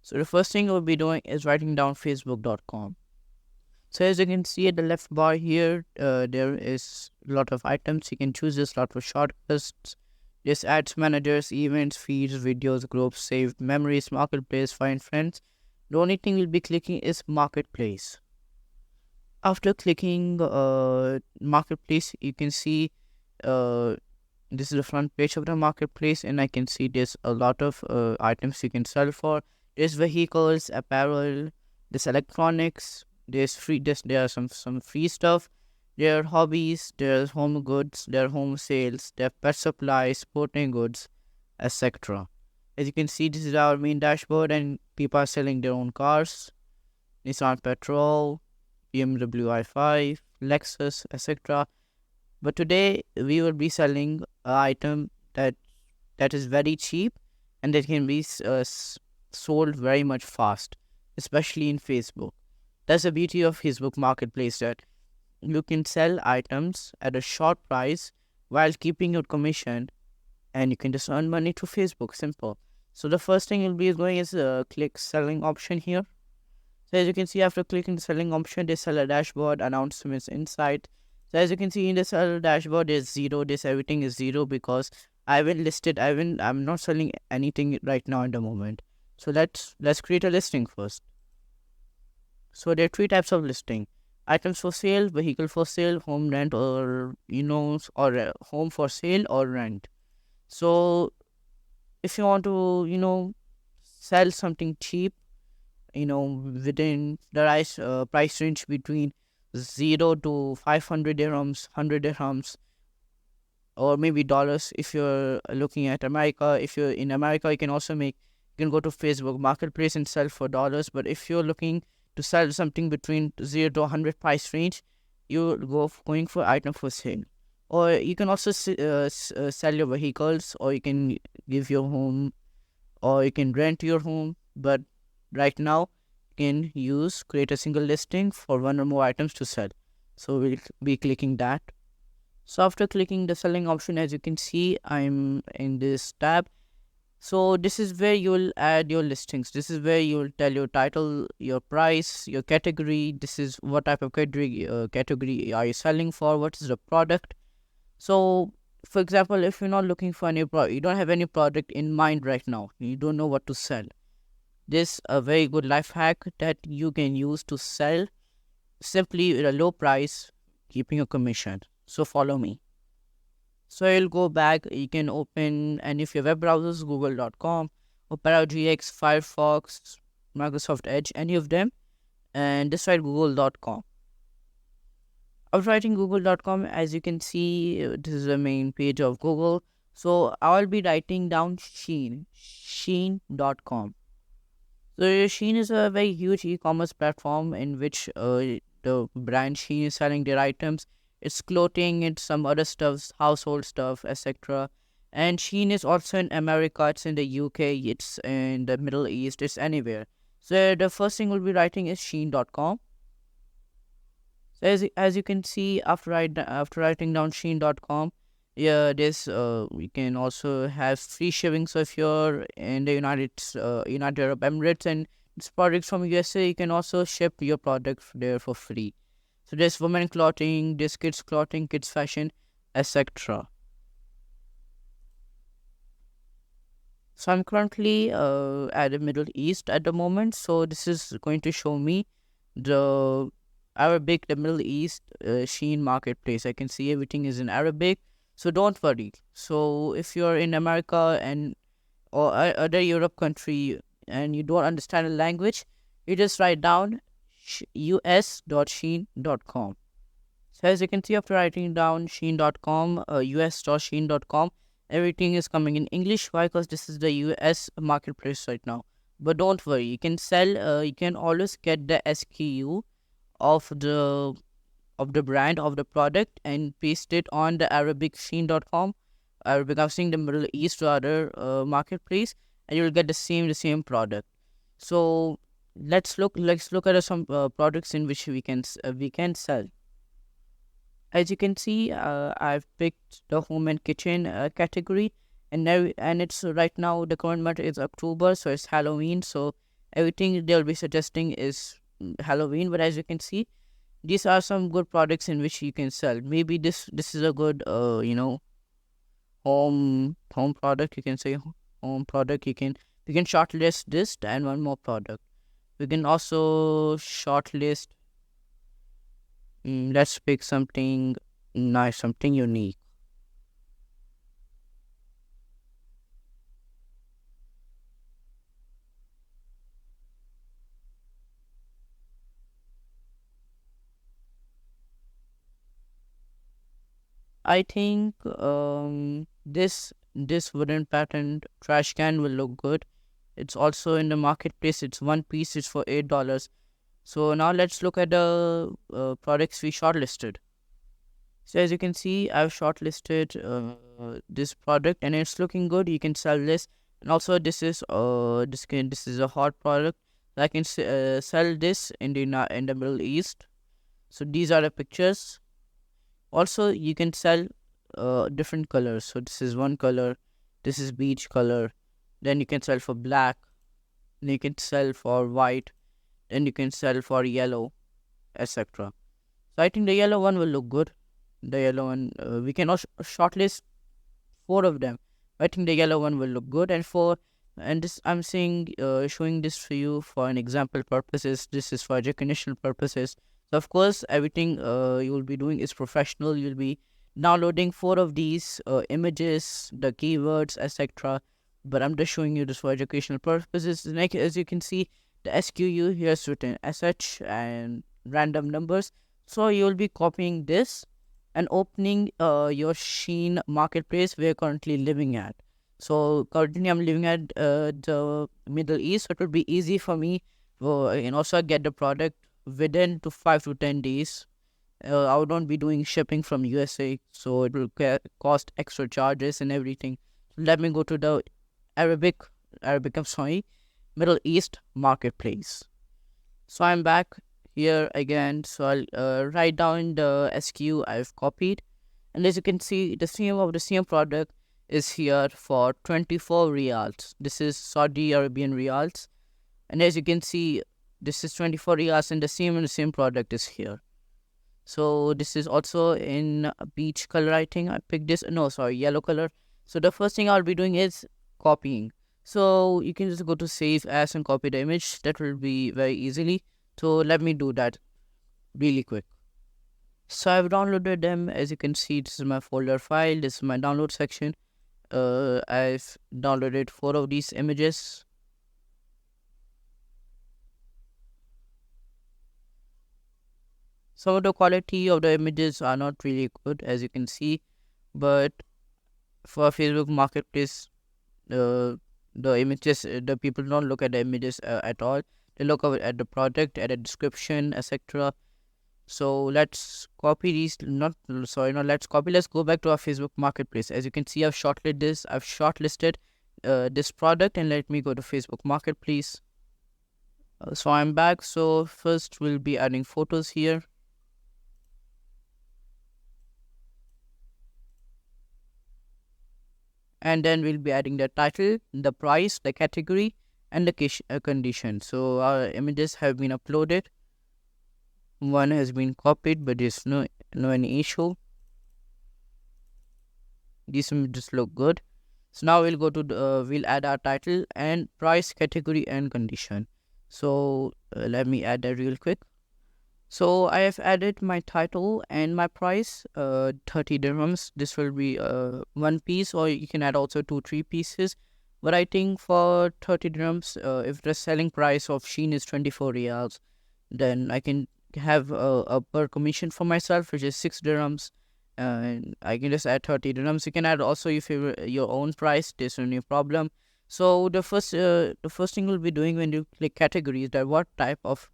So the first thing we'll be doing is writing down facebook.com. So as you can see at the left bar here, there is a lot of items. You can choose this lot for shortcuts. This ads, managers, events, feeds, videos, groups, saved memories, marketplace, find friends. The only thing we'll be clicking is marketplace. After clicking marketplace, you can see uh, this is the front page of the marketplace, and I can see there's a lot of items you can sell for. There's vehicles, apparel, there's electronics, there are some free stuff. There are hobbies, there's home goods, there are home sales, there are pet supplies, sporting goods, etc. As you can see, this is our main dashboard, and people are selling their own cars: Nissan Petrol, BMW i5, Lexus, etc. But today we will be selling an item that is very cheap and that can be sold very much fast, especially in Facebook. That's the beauty of Facebook Marketplace, that you can sell items at a short price while keeping your commission, and you can just earn money through Facebook. Simple. So the first thing you'll be going is click selling option here. So as you can see, after clicking the selling option, they sell a dashboard, announcements, insight. So as you can see in the seller dashboard, there's zero. This everything is zero because I haven't listed. I'm not selling anything right now at the moment. So let's create a listing first. So there are three types of listing: items for sale, vehicle for sale, home rent, or home for sale or rent. So if you want to sell something cheap, within the price range between 0 to 500 dirhams, 100 dirhams, or maybe dollars. If you're looking at America, if you're in America, you can go to Facebook Marketplace and sell for dollars. But if you're looking to sell something between 0 to 100 price range, you're going for item for sale. Or you can also sell your vehicles, or you can give your home, or you can rent your home. But right now, you can create a single listing for one or more items to sell. So we'll be clicking that. So after clicking the selling option, as you can see, I'm in this tab. So this is where you'll add your listings. This is where you'll tell your title, your price, your category. This is what type of category are you selling for? What is the product? So, for example, if you're not looking for any product, you don't have any product in mind right now, you don't know what to sell. This a very good life hack that you can use to sell simply at a low price, keeping a commission. So follow me. So you'll go back, you can open any of your web browsers, google.com, Opera GX, Firefox, Microsoft Edge, any of them, and just write google.com. After writing google.com, as you can see, this is the main page of Google. So I'll be writing down Shein.com. So Shein is a very huge e-commerce platform in which the brand Shein is selling their items. It's clothing, it's some other stuff, household stuff, etc. And Shein is also in America, it's in the UK, it's in the Middle East, it's anywhere. So the first thing we'll be writing is Shein.com. So as you can see, after writing down Shein.com, yeah, this we can also have free shipping. So if you're in the United Arab Emirates and it's products from USA, you can also ship your product there for free. So there's women clothing, there's kids clothing, kids fashion, etc. So I'm currently at the Middle East at the moment. So this is going to show me the Arabic, the Middle East Shein marketplace. I can see everything is in Arabic. So don't worry. So if you're in America or other Europe country and you don't understand a language, you just write down us.shein.com. So as you can see, after writing down shein.com, us.shein.com, everything is coming in English. Why? Because this is the US marketplace right now. But don't worry, you can you can always get the SKU of the brand of the product and paste it on the Arabic Shein.com. Arabic, I'm seeing the Middle East or other marketplace, and you'll get the same product. So let's look at some products in which we can sell. As you can see, I've picked the home and kitchen category, and it's right now the current month is October, so it's Halloween. So Everything they'll be suggesting is Halloween, but as you can see, these are some good products in which you can sell. Maybe this is a good home product. You can say home product. We can shortlist this and one more product. We can also shortlist. Let's pick something nice, something unique. I think this wooden patterned trash can will look good. It's also in the marketplace. It's one piece. It's for $8. So now let's look at the products we shortlisted. So as you can see, I've shortlisted this product and it's looking good. You can sell this, and also this is a hot product. I can sell this in the Middle East. So these are the pictures. Also, you can sell different colors. So this is one color. This is beige color. Then you can sell for black. Then you can sell for white. Then you can sell for yellow, etc. So I think the yellow one will look good. The yellow one, we can also shortlist four of them. I think the yellow one will look good. And this I'm saying, showing this for you for an example purposes. This is for educational purposes. So of course, everything you will be doing is professional. You'll be downloading four of these images, the keywords, etc. But I'm just showing you this for educational purposes. Like as you can see, the SQU here is written SH and random numbers. So you'll be copying this and opening your Sheen marketplace we're currently living at. So currently I'm living at the Middle East, so it will be easy for me and also get the product within to 5 to 10 days. I would not be doing shipping from USA, so it will cost extra charges and everything. Let me go to the Arabic, I'm sorry, Middle East marketplace. So I'm back here again. So I'll write down the SKU I've copied, and as you can see, the same product is here for 24 riyals. This is Saudi Arabian riyals, and as you can see, this is 24 riyals, and the same product is here. So this is also in a beige color. I think I picked this. No, sorry, yellow color. So the first thing I'll be doing is copying. So you can just go to save as and copy the image. That will be very easily. So let me do that really quick. So I've downloaded them. As you can see, this is my folder file. This is my download section. I've downloaded four of these images. Some of the quality of the images are not really good, as you can see, but for Facebook Marketplace, the images, the people don't look at the images at all. They look at the product, at the description, etc. So let's copy these. Let's copy. Let's go back to our Facebook Marketplace. As you can see, I've shortlisted this product, and let me go to Facebook Marketplace. So I'm back. So first we'll be adding photos here. And then we'll be adding the title, the price, the category, and the condition. So our images have been uploaded. One has been copied, but there's no any issue. These images look good. So now we'll go to we'll add our title and price, category, and condition. So let me add that real quick. So I have added my title and my price, 30 dirhams. This will be one piece, or you can add also 2-3 pieces. But I think for 30 dirhams, if the selling price of Sheen is 24 riyals, then I can have a per commission for myself, which is 6 dirhams. And I can just add 30 dirhams. You can add also your own price. There's no problem. So the first thing we'll be doing when you click categories, that what type of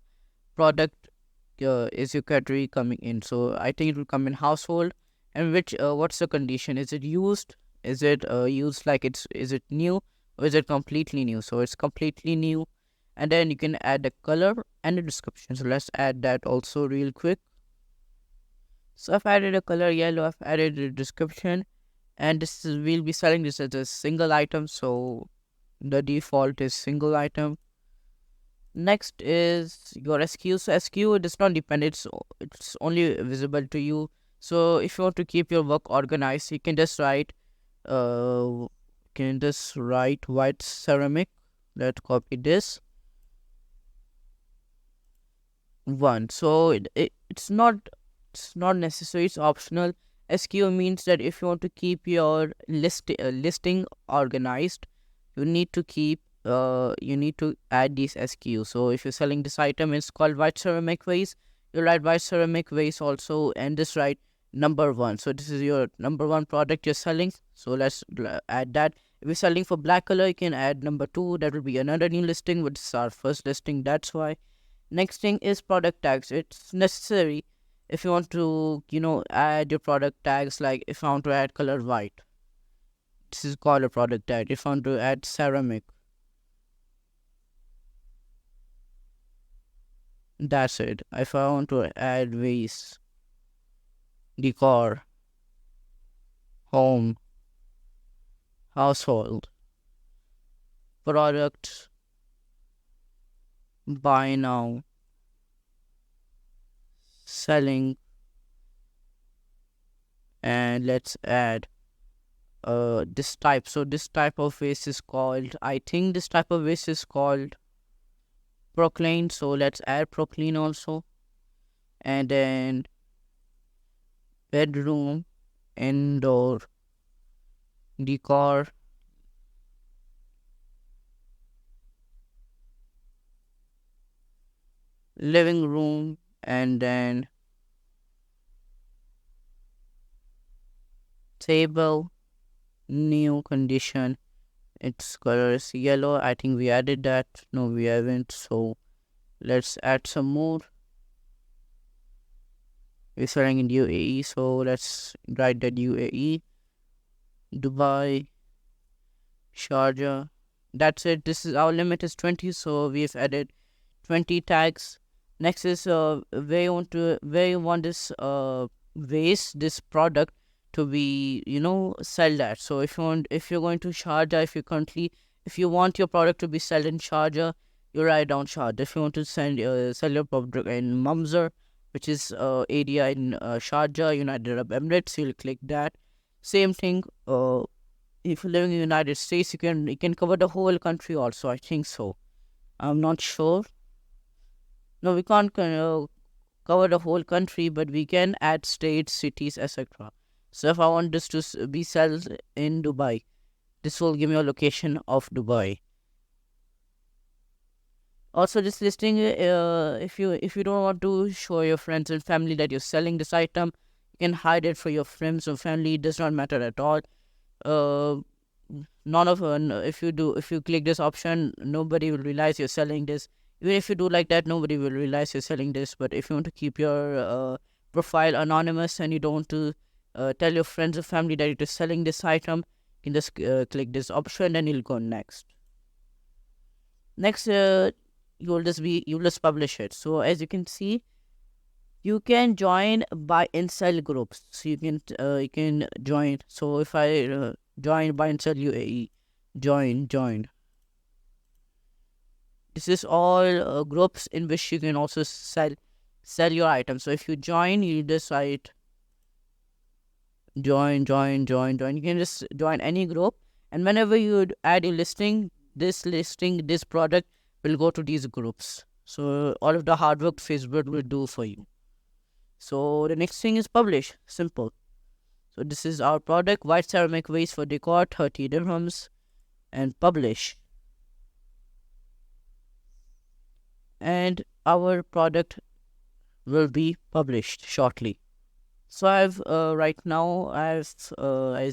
product is your category coming in. So I think it will come in household, and what's the condition? Is it used? Is it used like is it new, or is it completely new? So it's completely new. And then you can add the color and the description. So let's add that also real quick. So I've added a color yellow, I've added a description, and we'll be selling this as a single item. So the default is single item. Next is your SKU. So SKU, it does not depend. It's only visible to you. So if you want to keep your work organized, you can just write uh white ceramic. Let's copy this one. So it's not necessary. It's optional. SKU means that if you want to keep your listing organized, you need to add these SKU. So if you're selling this item, it's called white ceramic vase. You write white ceramic vase also, and just write number one. So this is your number one product you're selling. So let's add that. If you're selling for black color, you can add number two. That will be another new listing, which is our first listing. That's why. Next thing is product tags. It's necessary if you want to, add your product tags. Like if I want to add color white, this is called a product tag. If I want to add ceramic, that's it. If I want to add vase, decor, home, household, product, buy now, selling, and let's add this type. So this type of vase is called, I think this type of vase is called Proclaim. So let's add Proclaim also. And then bedroom, indoor, decor, living room, and then table, new condition. Its color is yellow. I think we added that. No, we haven't. So let's add some more. We're selling in UAE, so let's write that UAE, Dubai, Sharjah. That's it. This is our limit is 20, so we've added 20 tags. Next is where you want this this product to be, sell that. So if you're going to Sharjah, if you want your product to be sold in Sharjah, you write down Sharjah. If you want to sell your product in Mamzar, which is area in Sharjah, United Arab Emirates, you'll click that. Same thing. If you're living in the United States, you can cover the whole country also. I think so. I'm not sure. No, we can't cover the whole country, but we can add states, cities, etc. So if I want this to be sold in Dubai, this will give me a location of Dubai. Also, this listing, if you don't want to show your friends and family that you're selling this item, you can hide it for your friends or family. It does not matter at all. Uh, none of if you click this option, nobody will realize you're selling this. Even if you do like that, nobody will realize you're selling this. But if you want to keep your profile anonymous and you don't want to tell your friends or family that you're selling this item, you can just click this option and you'll go next. Next, you'll just publish it. So as you can see, you can join buy and sell groups. So you can join. So if I join buy and sell UAE, join. This is all groups in which you can also sell your items. So if you join, you just write join. You can just join any group, and whenever you add your listing, this product will go to these groups. So all of the hard work Facebook will do for you. So the next thing is publish. Simple. So this is our product, white ceramic vase for decor, 30 dirhams, and publish. And our product will be published shortly. So I've as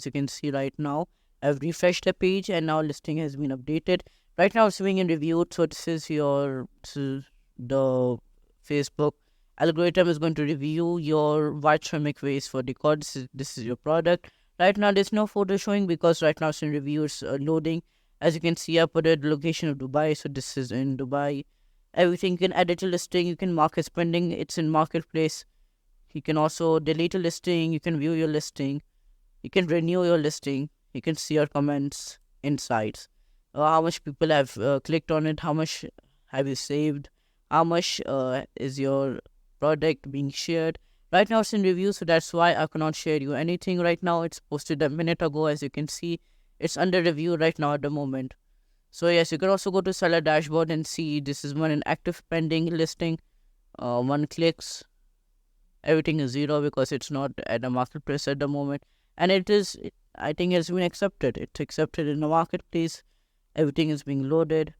you can see right now, I've refreshed the page and now listing has been updated. Right now it's being in review. So this is the Facebook algorithm is going to review your white ceramic vase for decor. This is your product. Right now there's no photo showing because right now it's in review. It's loading. As you can see, I put the location of Dubai. So this is in Dubai. Everything, you can edit your listing. You can mark as pending. It's in marketplace. You can also delete a listing. You can view your listing. You can renew your listing. You can see your comments, insights, how much people have clicked on it, how much have you saved, how much is your product being shared. Right now it's in review, so that's why I cannot share you anything right now. It's posted a minute ago. As you can see, it's under review right now at the moment. So yes, you can also go to seller dashboard and see this is one an active pending listing. One clicks, everything is zero because it's not at the marketplace at the moment, and I think it's been accepted. It's accepted in the marketplace. Everything is being loaded,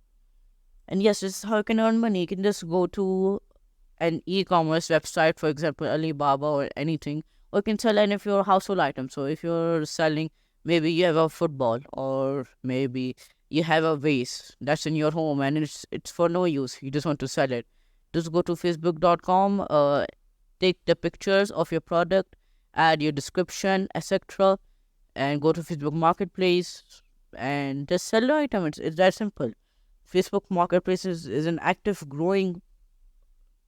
and yes, this is how you can earn money. You can just go to an e-commerce website, for example, Alibaba or anything, or you can sell any of your household items. So if you're selling, maybe you have a football, or maybe you have a vase that's in your home and it's for no use. You just want to sell it. Just go to facebook.com, take the pictures of your product, add your description, etc., and go to Facebook Marketplace and just sell the item. It's that simple. Facebook Marketplace is an active, growing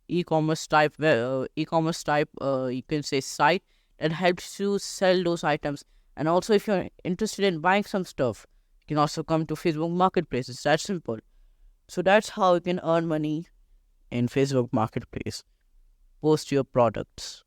e-commerce type, you can say, site that helps you sell those items. And also, if you're interested in buying some stuff, you can also come to Facebook Marketplace. It's that simple. So that's how you can earn money in Facebook Marketplace. Post your products.